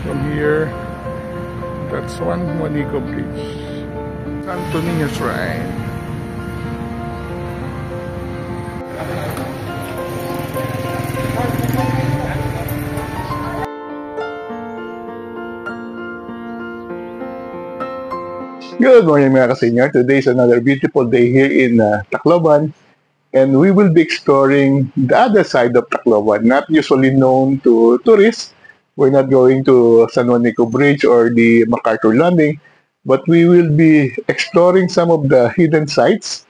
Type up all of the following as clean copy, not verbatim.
From here, that's Juan Juanico Bridge. Santo Niño Shrine. Good morning mga ka-senior. Today is another beautiful day here in Tacloban, and we will be exploring the other side of Tacloban, not usually known to tourists. We're not going to San Juanico Bridge or the MacArthur Landing, but we will be exploring some of the hidden sites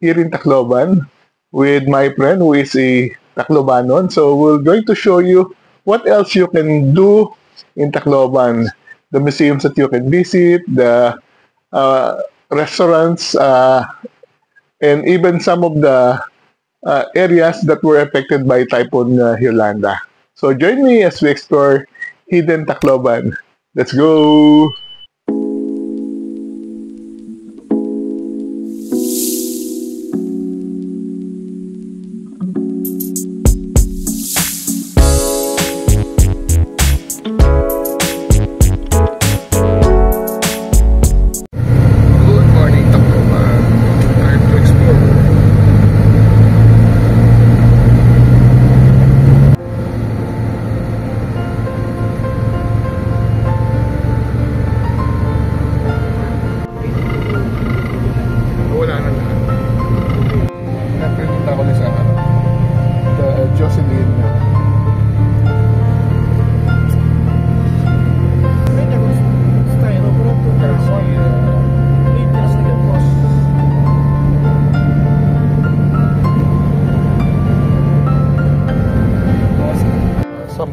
here in Tacloban with my friend who is a Taclobanon. So we're going to show you what else you can do in Tacloban, the museums that you can visit, the restaurants, and even some of the areas that were affected by Typhoon Yolanda. So join me as we explore hidden Tacloban. Let's go!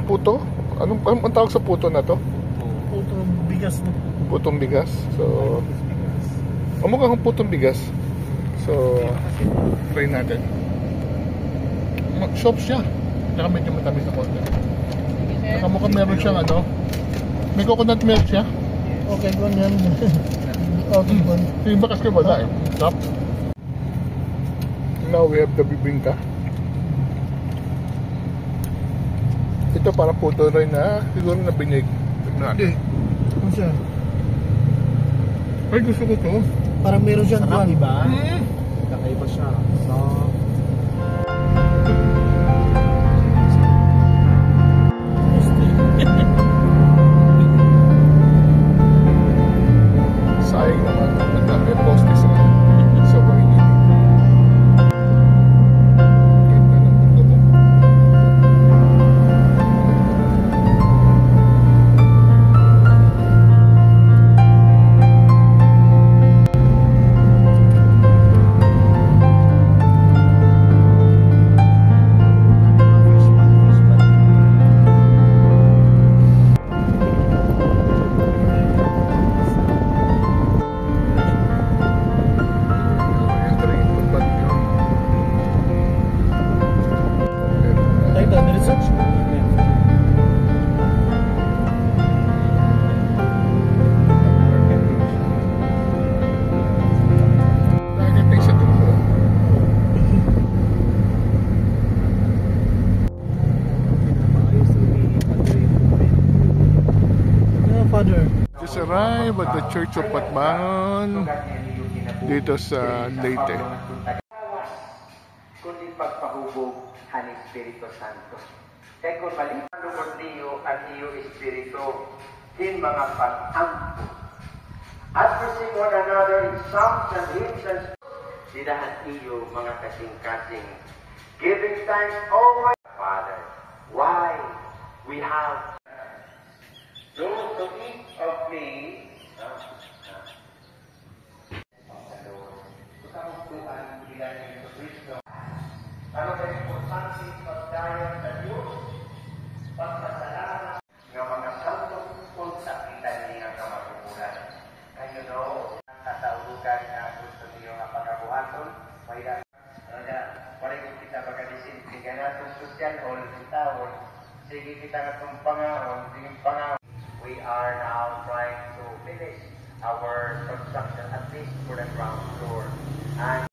Puto? Anong tawag sa puto na to? Putong bigas. Putong bigas? So, mukhang putong bigas. So, try natin. Shop siya. Saka medyo matamis na konti. Saka mukhang meron siyang ano. May coconut milk siya. Okay, good yan. Okay, good. Yung bakas ko wala eh. Stop. Now we have the bibingka. Ito parang puto rin na siguro na binig. Hindi. Ano siya? Ay, gusto ko to. Parang meron siyang sarap, diba? Kakaiba siya. So, sayang naman. May postis na. So, hindi. Ganda ng mundo mo. Just arrived at the Church of Patbangon dito sa Leyte. Kundi pagpahubog ang Espiritu Santo. Kaya kung maliit ang lugod niyo at iyo Espiritu, din mga pag-ampo. Addressing one another in psalms and hymns and sidahan iyo mga kasing-kasing, giving thanks always, Father, why we have those who eat of me, ano ba yung importante pagdayan sa Diyos, pagpasalamat ng mga santong pagsakitan niya kamatukulan. And you know, nataurugan na gusto niyo nga pagkabuhaton, mayroon. Wala yung kita magkadisin, sige natin social hall, tawon, sige kita nga itong pangahon, sige pangahon. We are now trying to finish our construction, at least for the ground floor. And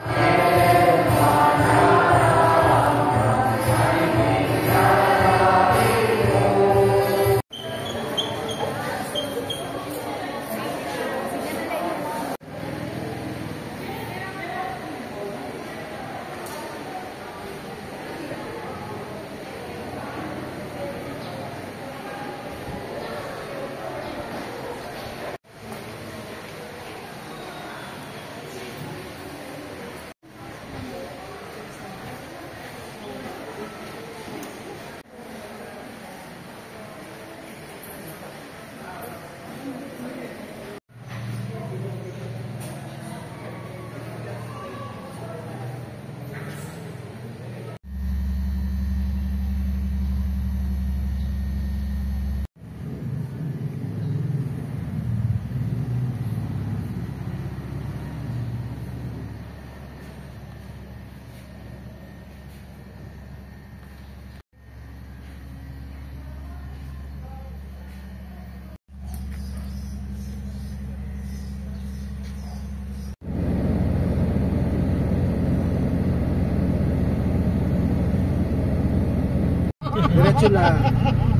Diretso lang.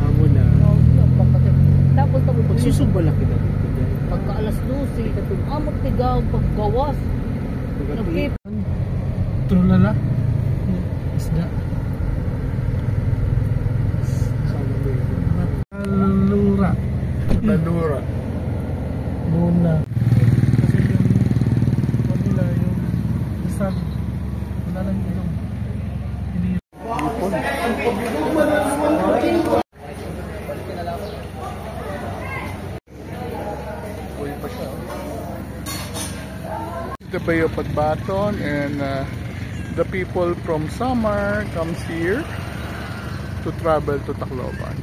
Amo na. Tapos ako Magsusumbalak kita dito. pagka alas 12, katong amot tigaw paggawas. Nagkip. Trulala. Isda. Talura. Talura. Luna. Kasi yung nila, yung isang wala lang ilong. The Bay of Patbaton, and the people from Samar comes here to travel to Tacloban.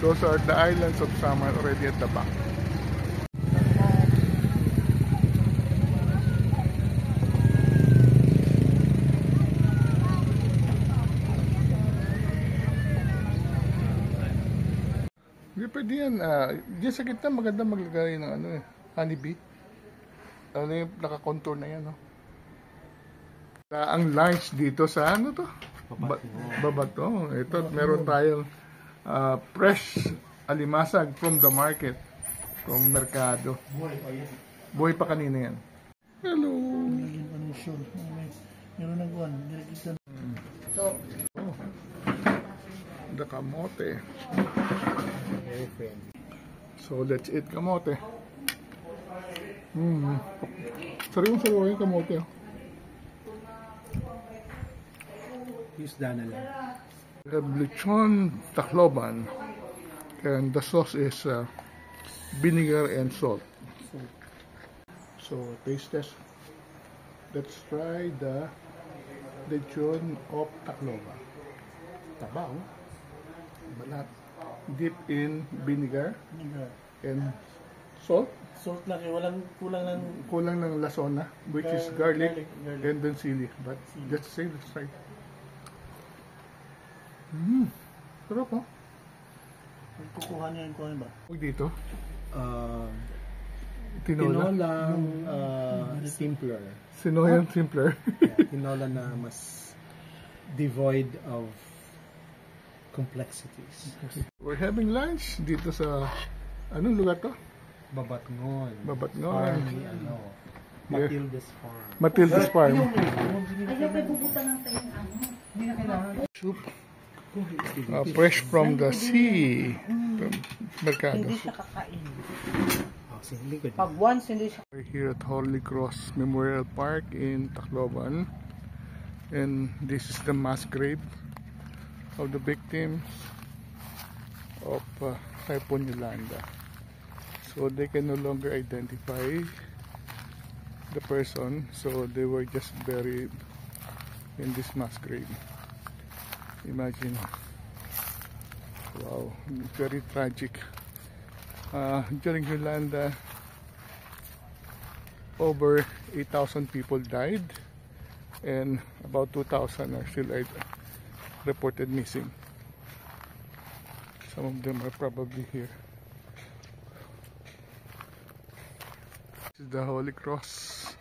Those are the islands of Samar already at the back. Hindi pwede yan. Diyan sa gitna maganda maglagay ng ano honeybee. Ano yung naka-contour na yan, no? Ang lunch dito sa ano to? Babato. Ito, meron tayong fresh alimasag from the market, from merkado. Buhay pa kanina yan. Hello! Meron nagwan. Direkita. So, The kamote. So let's eat kamote. Sariwang-sariwa yung kamote. Isda na lang. We have lechon Tacloban, and the sauce is vinegar and salt. So taste test. Let's try the lechon of Tacloban. Tabaw. Balat. Dip in vinegar and salt. Salt lang, walang Kulang ng lasona, which is garlic, and then sili. But let's say, let's try. Sarap, oh. kukuha niya yung kuha ba? Huwag dito. Tinola Tinola. simpler. Sinoyan simpler. Yeah, tinola na mas devoid of complexities. We're having lunch dito sa, anong lugar to? Babatngon. Babatngon. Farm ni ano, Matilda's Farm. Matilda's Farm. ayaw may pupunta ng ano. Soup. Fresh from the sea. From Mercado. Hindi siya kakain. Oh, sige, likod. Pag once, hindi siya. We're here at Holy Cross Memorial Park in Tacloban, and this is the mass grave of the victims of Typhoon Yolanda. So they can no longer identify the person, so they were just buried in this mass grave. Imagine. Wow, very tragic. During Yolanda, over 8,000 people died, and about 2,000 are still reported missing. Some of them are probably here. This is the Holy Cross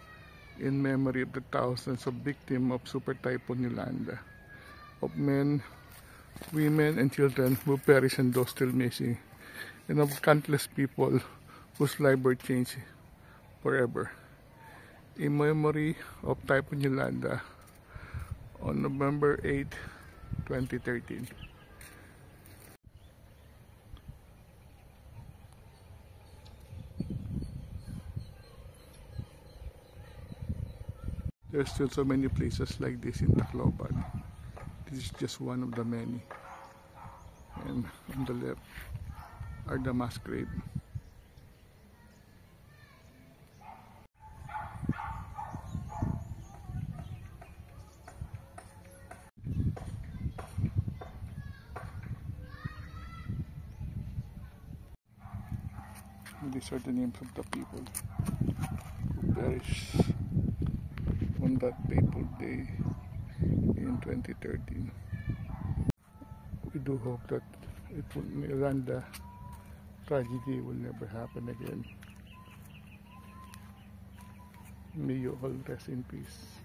in memory of the thousands of victims of Super Typhoon Yolanda, of men, women, and children who perished and those still missing, and of countless people whose lives were changed forever. In memory of Typhoon Yolanda on November 8, 2013. There's still so many places like this in Tacloban. This is just one of the many. And on the left are the mass grave. These are the names of the people who perished on that fateful day in 2013. We do hope that Yolanda tragedy will never happen again. May you all rest in peace.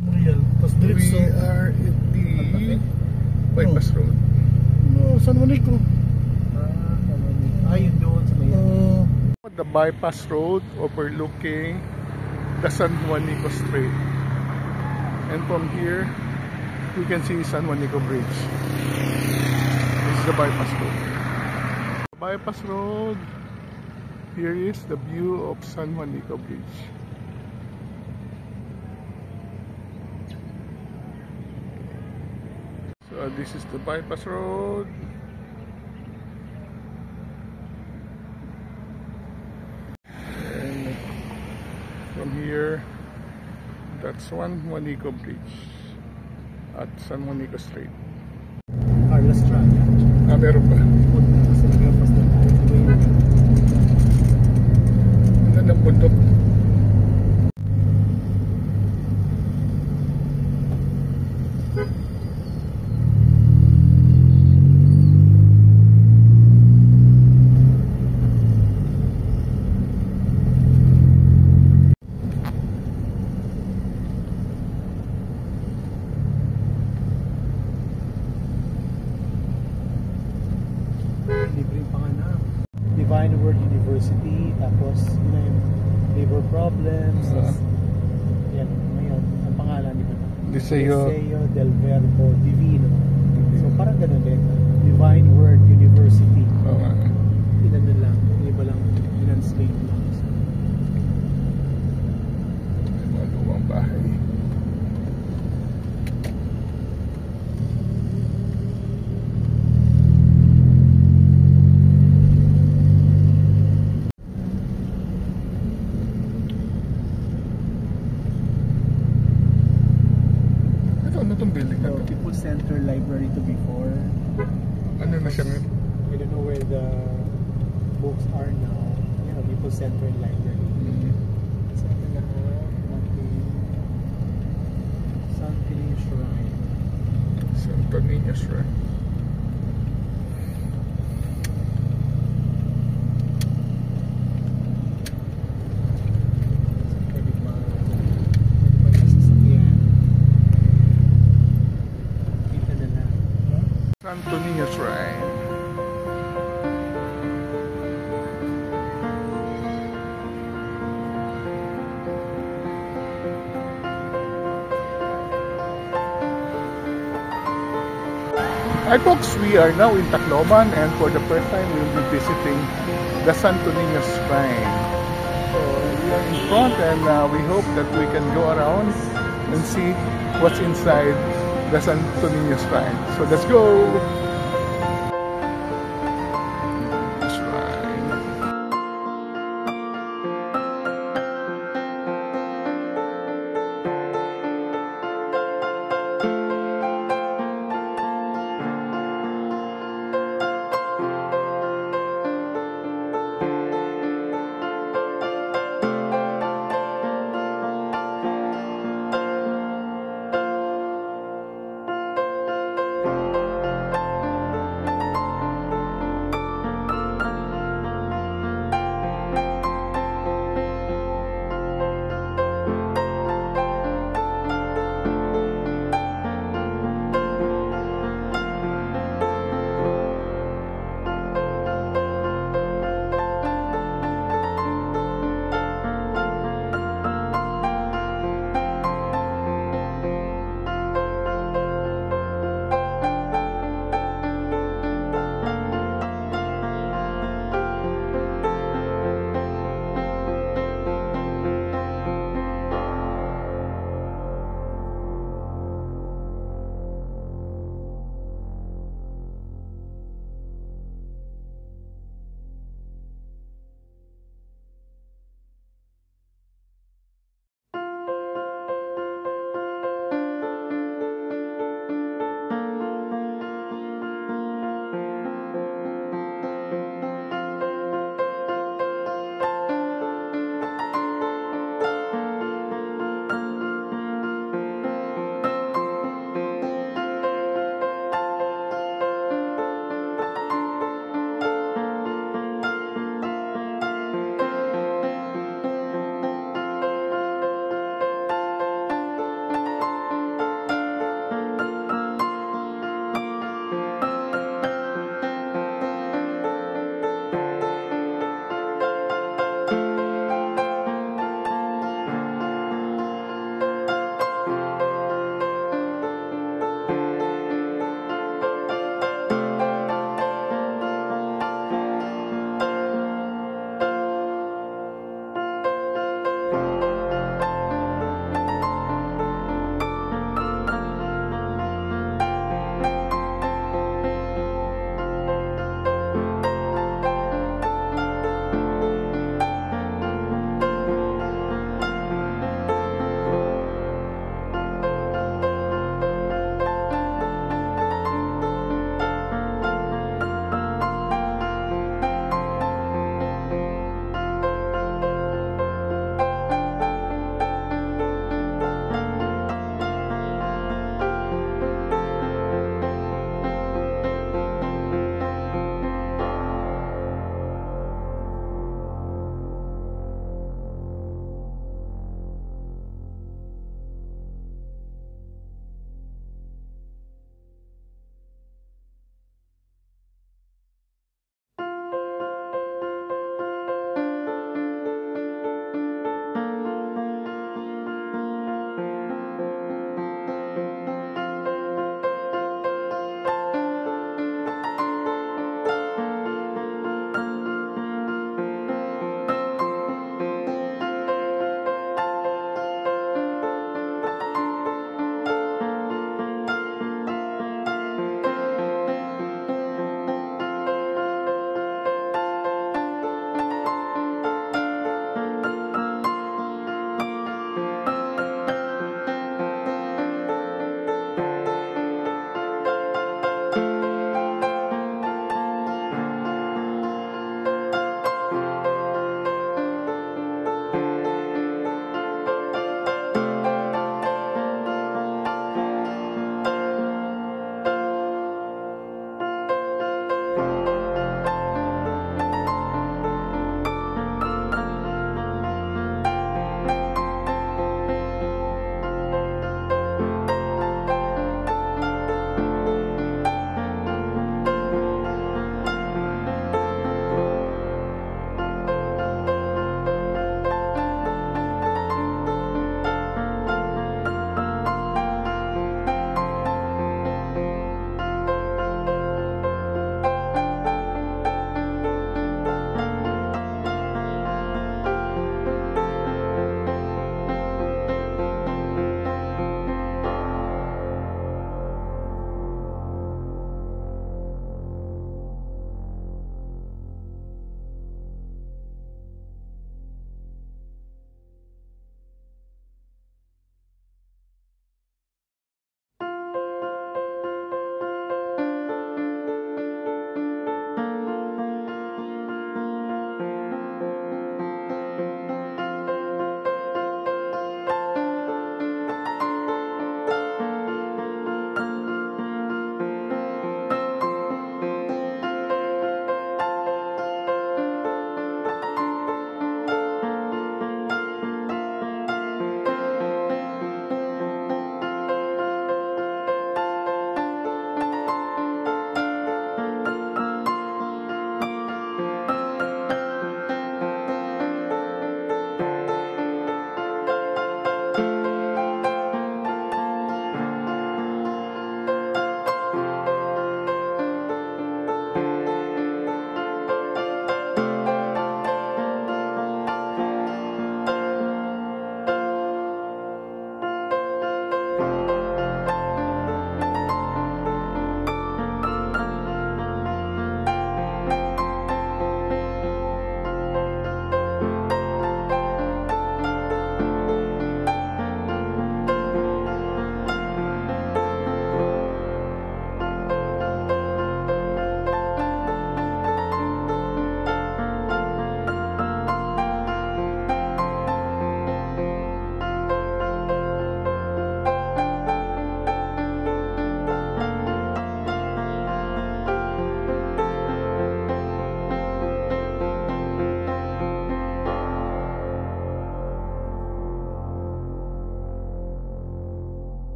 Real. Tapos diretso. We are at the bypass road. No, San Juanico. Ayun doon sa may. The bypass road overlooking the San Juanico Strait. And from here, we can see San Juanico Bridge. This is the bypass road. The bypass road. Here is the view of San Juanico Bridge. So this is the bypass road. And from here, that's San Juanico Bridge at San Juanico Strait. Carla Estrada. Ah, meron pa. Kasi nagkapas na tayo. Ano ng bundok? Libre pa nga na. Divine Word University, tapos yun na yung labor problems. Yan, ngayon, ang pangalan, di ba? Liceo. Liceo del Verbo Divino. So parang ganun din. Divine Word University. Oo nga. Ilan na lang, yung iba lang, translate lang. So, May mga lumang bahay. Ano itong building na so to? People Center Library to before. Ano na siya ngayon? I don't know where the books are now. You know, People Center Library. Sa lahat, natin Santo Niño Shrine. Santo Niño Shrine. Pwede pa nasasakyan. Kita na lang. Santo Niño Shrine. Hi folks, we are now in Tacloban and for the first time we will be visiting the Santo Niño Shrine. So we are in front and we hope that we can go around and see what's inside the Santo Niño Shrine. So let's go! Shrine.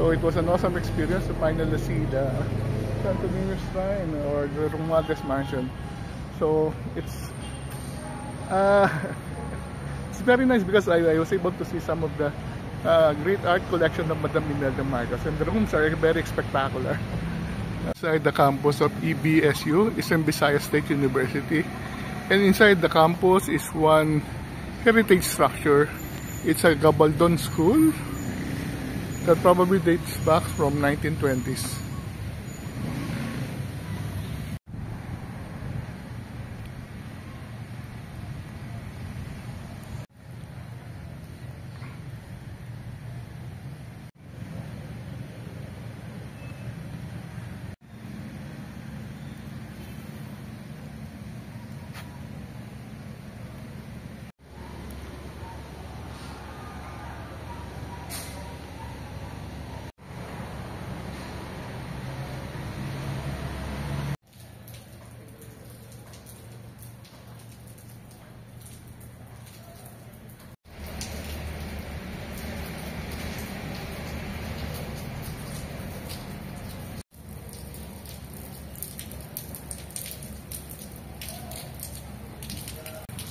So it was an awesome experience to finally see the Santo Niño Shrine or the Romualdez Mansion. So it's it's very nice because I was able to see some of the great art collection of Madam Imelda Marcos, and the rooms are very spectacular. Inside the campus of EBSU, Eastern Visayas State University, and inside the campus is one heritage structure. It's a Gabaldon school that probably dates back from 1920s.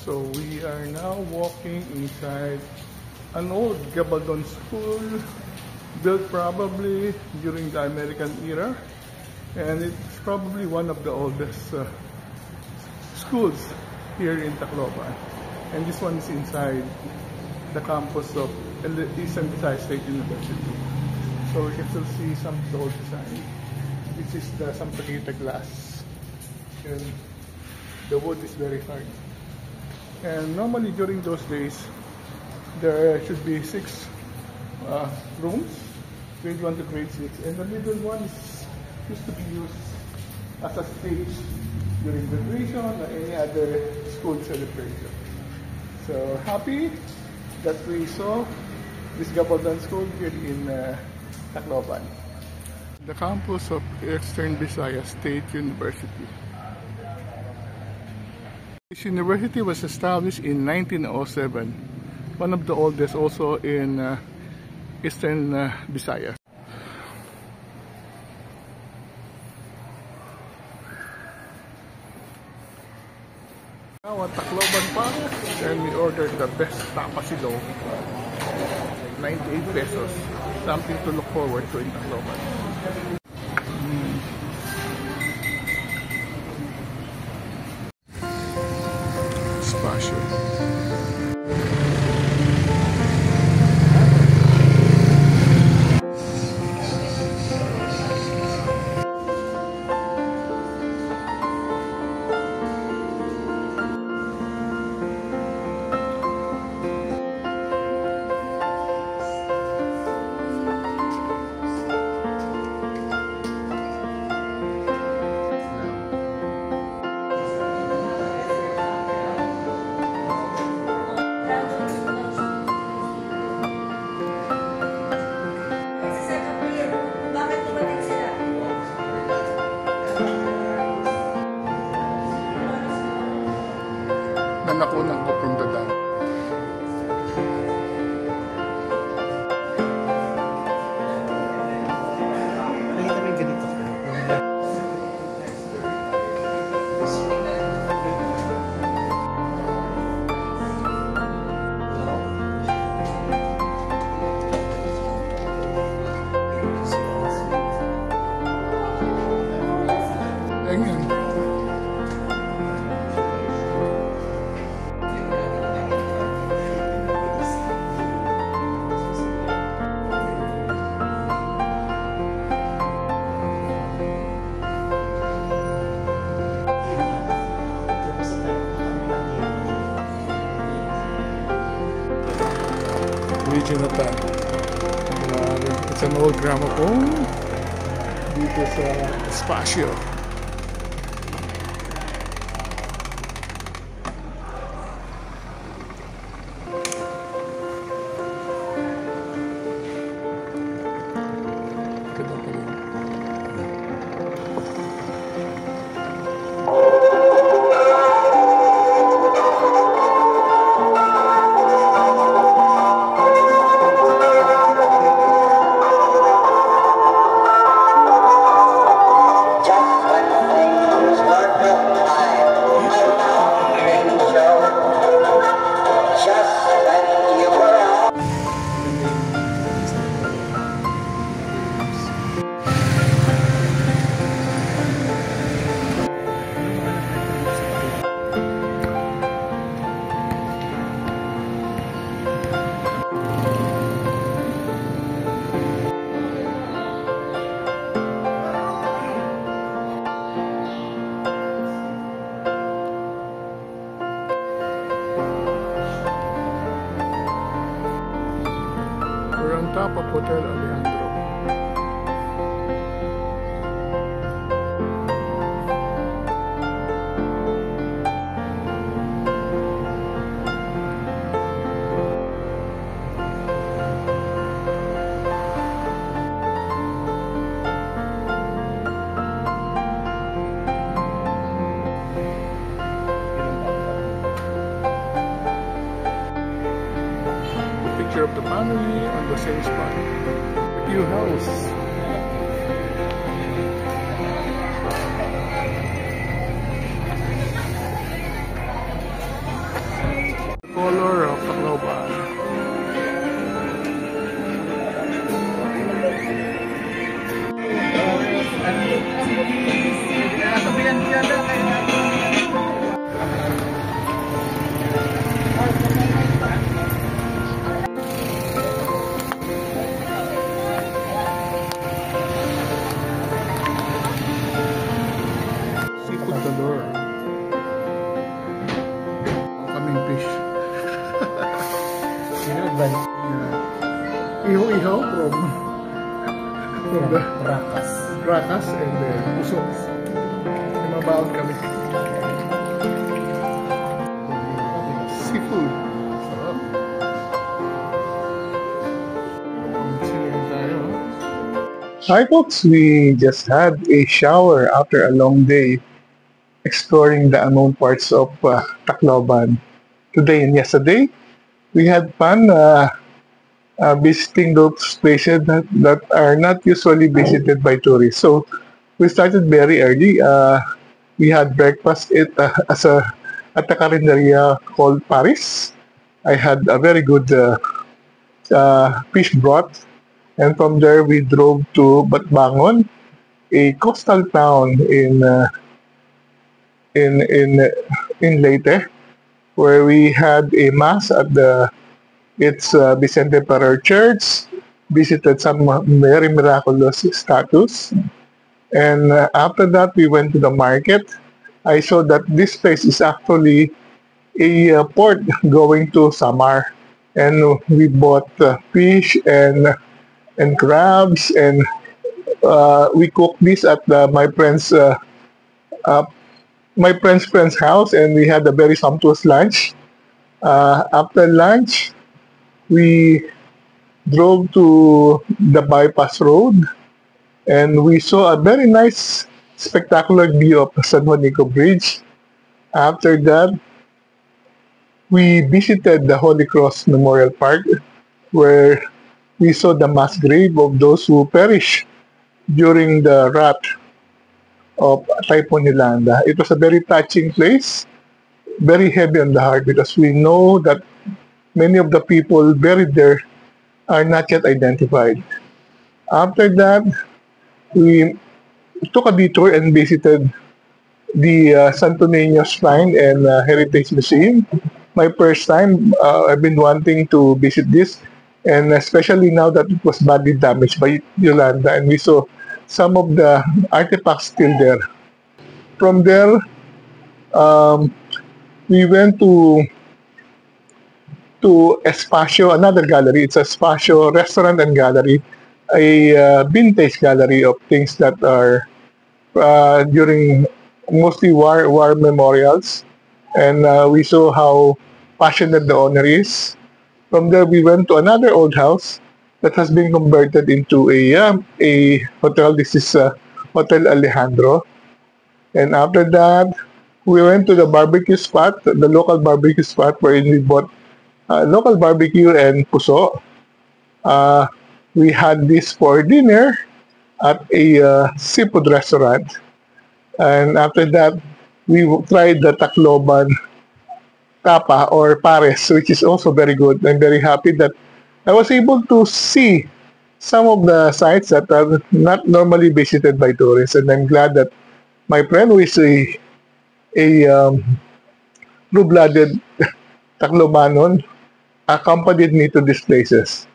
So we are now walking inside an old Gabaldon school built probably during the American era, and it's probably one of the oldest schools here in Tacloban. And this one is inside the campus of Eastern Visayas State University. So we can still see some of the old design. This is the Sampaguita glass, and the wood is very hard. And normally during those days, there should be 6 rooms, grade 1 to grade 6, and the middle one used to be used as a stage during graduation or any other school celebration. So happy that we saw this Gabaldon School here in Tacloban. The campus of Eastern Visayas State University. This university was established in 1907, one of the oldest also in Eastern Visayas. Now at Tacloban Palace, and we ordered the best tapasilog, 98 pesos, something to look forward to in Tacloban. Spasio. Nakunan ko from the dam. Halika kami ganito. Ayan. Jonathan. It's an old gramophone dito sa Spasio. top of Hotel Alejandro. Picture of the family on the same spot. The new house. Color of Tacloban. Seafood galore. Kaming fish. Advance. Iho-iho from the Rakas. Rakas and the puso. Mabaon kami. Seafood. Sarap. Pang-sinihan tayo. Hi folks, we just had a shower after a long day exploring the unknown parts of Tacloban. Today and yesterday, we had fun visiting those places that are not usually visited by tourists. So we started very early. We had breakfast at a carinderia called Paris. I had a very good fish broth, and from there we drove to Batbangon, a coastal town in Leyte, where we had a mass at its Vicente Ferrer Church, visited some very miraculous statues, and after that we went to the market. I saw that this place is actually a port going to Samar, and we bought fish and crabs, and we cooked this at my friend's house, and we had a very sumptuous lunch. After lunch, we drove to the bypass road, and we saw a very nice, spectacular view of San Juanico Bridge. After that, we visited the Holy Cross Memorial Park, where we saw the mass grave of those who perished during the wrath of Typhoon Yolanda. It was a very touching place, very heavy on the heart, because we know that many of the people buried there are not yet identified. After that, we took a detour and visited the Santo Niño Shrine and Heritage Museum. My first time, I've been wanting to visit this, and especially now that it was badly damaged by Yolanda, and we saw some of the artifacts still there. From there, we went to Espacio, another gallery. It's Espacio Restaurant and Gallery, a vintage gallery of things that are during mostly war memorials, and we saw how passionate the owner is. From there, we went to another old house that has been converted into a hotel. This is Hotel Alejandro. And after that, we went to the barbecue spot, the local barbecue spot, where we bought local barbecue and puso. We had this for dinner at a seafood restaurant. And after that, we tried the Tacloban tapa or pares, which is also very good. I'm very happy that I was able to see some of the sites that are not normally visited by tourists, and I'm glad that my friend, who is a blue-blooded Taclobanon, accompanied me to these places.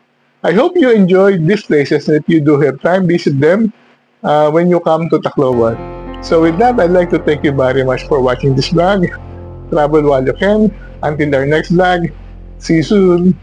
I hope you enjoyed these places, and if you do have time, visit them when you come to Tacloban. So with that, I'd like to thank you very much for watching this vlog. Travel while you can. Until our next vlog, see you soon.